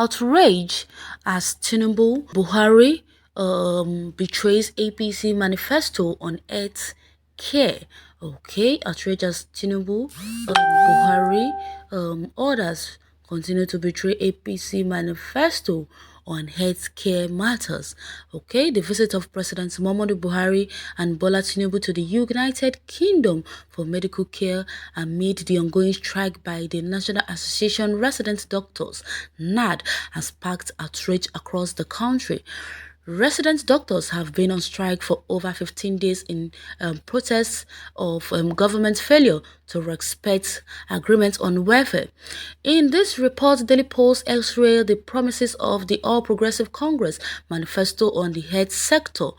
Outrage as Tinubu Buhari betrays APC manifesto on health care. Okay, outrage as Tinubu Buhari orders continue to betray APC manifesto on healthcare matters. Okay, the visit of President Muhammadu Buhari and Bola Tinubu to the United Kingdom for medical care amid the ongoing strike by the National Association Resident Doctors (NAD) has sparked outrage across the country. Resident doctors have been on strike for over 15 days in protests of government failure to respect agreements on welfare. In this report, Daily Post x-ray the promises of the All Progressive Congress Manifesto on the health sector.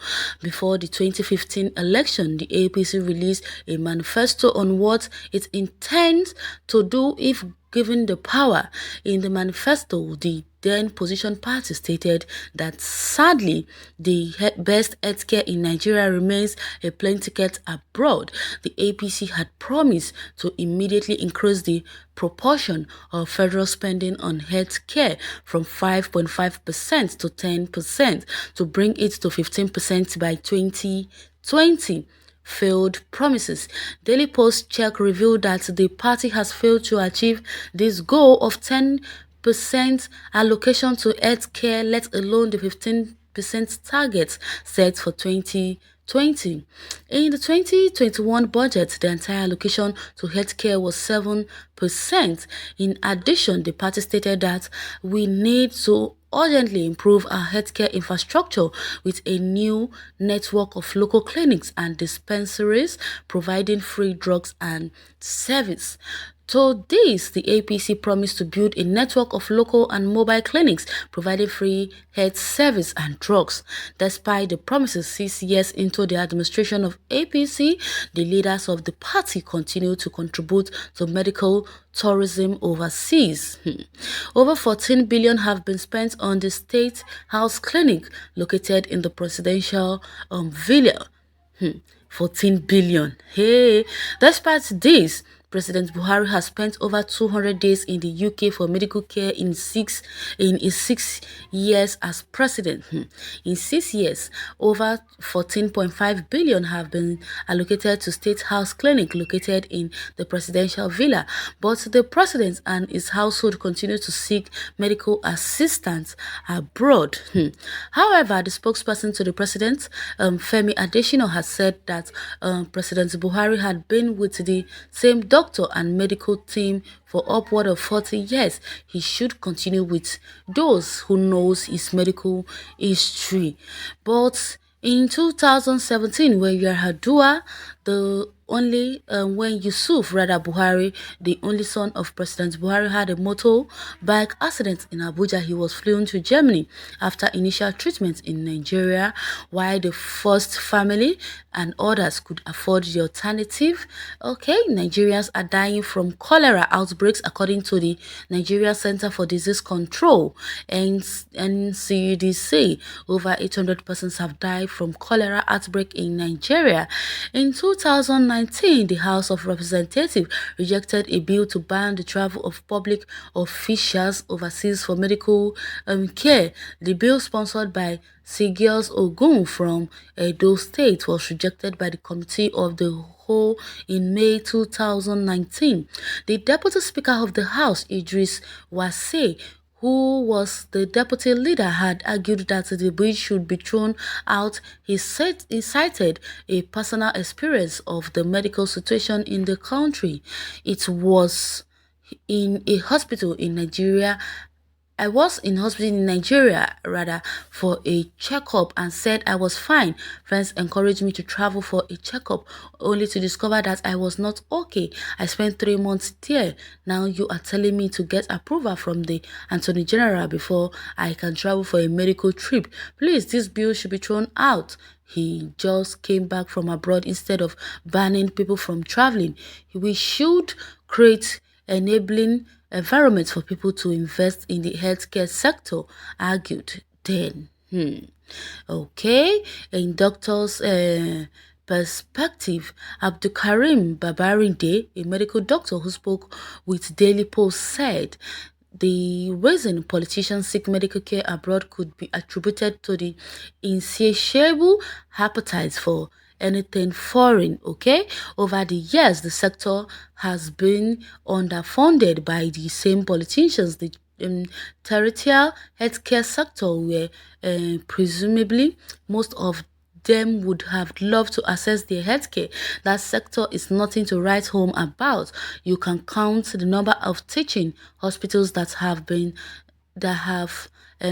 Before the 2015 election, the APC released a manifesto on what it intends to do if given the power. In the manifesto, the then position party stated that sadly, the best healthcare in Nigeria remains a plane ticket abroad. The APC had promised to immediately increase the proportion of federal spending on healthcare from 5.5% to 10% to bring it to 15% by 2020. Failed promises. Daily Post check revealed that the party has failed to achieve this goal of 10% allocation to health care, let alone the 15% target set for 2020. In the 2021 budget, the entire allocation to healthcare was 7%. In addition, the party stated that we need to urgently improve our healthcare infrastructure with a new network of local clinics and dispensaries providing free drugs and service. To this, the APC promised to build a network of local and mobile clinics providing free health service and drugs. Despite the promises 6 years into the administration of APC, the leaders of the party continue to contribute to medical tourism overseas. Over 14 billion have been spent on the State House Clinic located in the presidential villa. 14 billion. Hey, despite this, President Buhari has spent over 200 days in the UK for medical care in his 6 years as president. In 6 years, over 14.5 billion have been allocated to State House Clinic located in the presidential villa, but the president and his household continue to seek medical assistance abroad. However, the spokesperson to the president, Femi Adesina, has said that President Buhari had been with the same doctor and medical team for upward of 40 years. He should continue with those who knows his medical history. But in 2017, when Yar'Adua, when Yusuf Buhari, the only son of President Buhari, had a motorbike accident in Abuja, he was flown to Germany after initial treatment in Nigeria, while the first family and others could afford the alternative. Okay, Nigerians are dying from cholera outbreaks according to the Nigeria Center for Disease Control and NCDC. Over 800 persons have died from cholera outbreak in Nigeria. In 2019, the House of Representatives rejected a bill to ban the travel of public officials overseas for medical care. The bill, sponsored by Sigils Ogun from Edo State, was rejected by the Committee of the Whole in May 2019. The Deputy Speaker of the House, Idris Wase, who was the deputy leader, had argued that the bill should be thrown out. He cited a personal experience of the medical situation in the country. It was in a hospital in Nigeria. I was in hospital in Nigeria for a checkup and said I was fine. Friends encouraged me to travel for a checkup only to discover that I was not okay. I spent 3 months there. Now you are telling me to get approval from the Attorney General before I can travel for a medical trip. Please, this bill should be thrown out. He just came back from abroad instead of banning people from traveling. We should create enabling environment for people to invest in the healthcare sector, argued then. Okay, in doctors' perspective, Abdulkarim Babarinde, a medical doctor who spoke with Daily Post, said The reason politicians seek medical care abroad could be attributed to the insatiable appetite for anything foreign, okay? Over the years, the sector has been underfunded by the same politicians. The terrestrial healthcare sector where presumably most of them would have loved to access their healthcare. That sector is nothing to write home about. You can count the number of teaching hospitals that have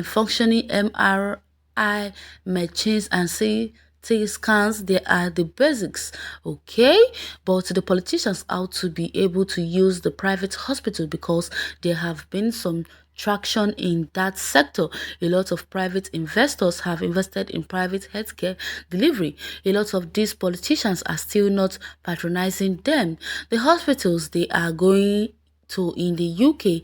functioning MRI machines and CT scans. They are the basics, okay? But the politicians ought to be able to use the private hospital because there have been some traction in that sector. A lot of private investors have invested in private healthcare delivery. A lot of these politicians are still not patronizing them. The hospitals they are going to in the UK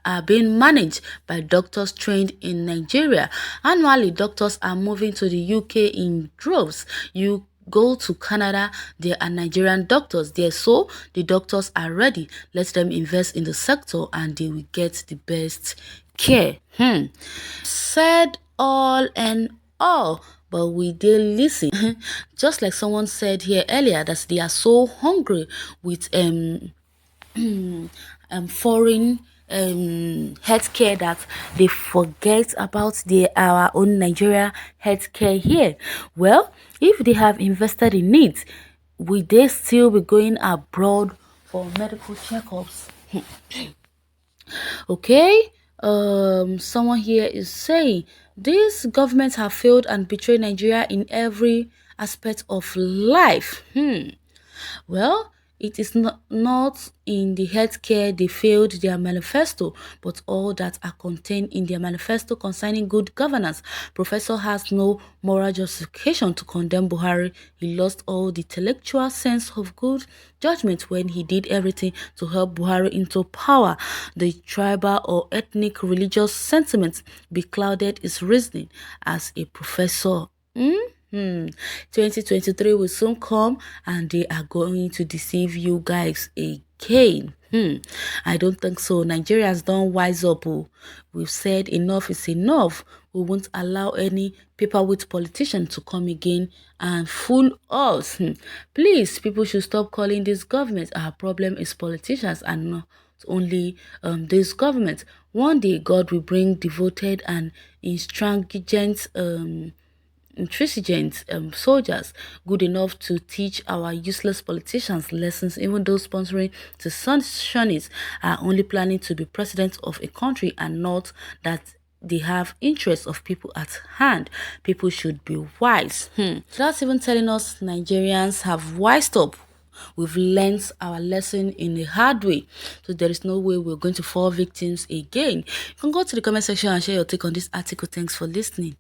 are being managed by doctors trained in Nigeria. Annually, doctors are moving to the UK in droves. You go to Canada, there are Nigerian doctors there, so the doctors are ready. Let them invest in the sector and they will get the best care. Said all and all, but we did listen. Just like someone said here earlier that they are so hungry with foreign healthcare that they forget about our own Nigeria healthcare here. Well, if they have invested in it, will they still be going abroad for medical checkups? Okay, someone here is saying these governments have failed and betrayed Nigeria in every aspect of life. Well, it is not in the healthcare they failed their manifesto, but all that are contained in their manifesto concerning good governance. Professor has no moral justification to condemn Buhari. He lost all the intellectual sense of good judgment when he did everything to help Buhari into power. The tribal or ethnic religious sentiments beclouded his reasoning as a professor. 2023 will soon come and they are going to deceive you guys again. I don't think so. Nigerians don't wise up. We've said enough is enough. We won't allow any paperweight politician to come again and fool us. Please, people should stop calling this government. Our problem is politicians and not only this government. One day, God will bring devoted and intransigent intransigent soldiers good enough to teach our useless politicians lessons. Even those sponsoring secessionists are only planning to be president of a country and not that they have interests of people at hand. People should be wise. That's even telling us Nigerians have wised up. We've learned our lesson in a hard way, so there is no way we're going to fall victims again. You can go to the comment section and share your take on this article. Thanks for listening.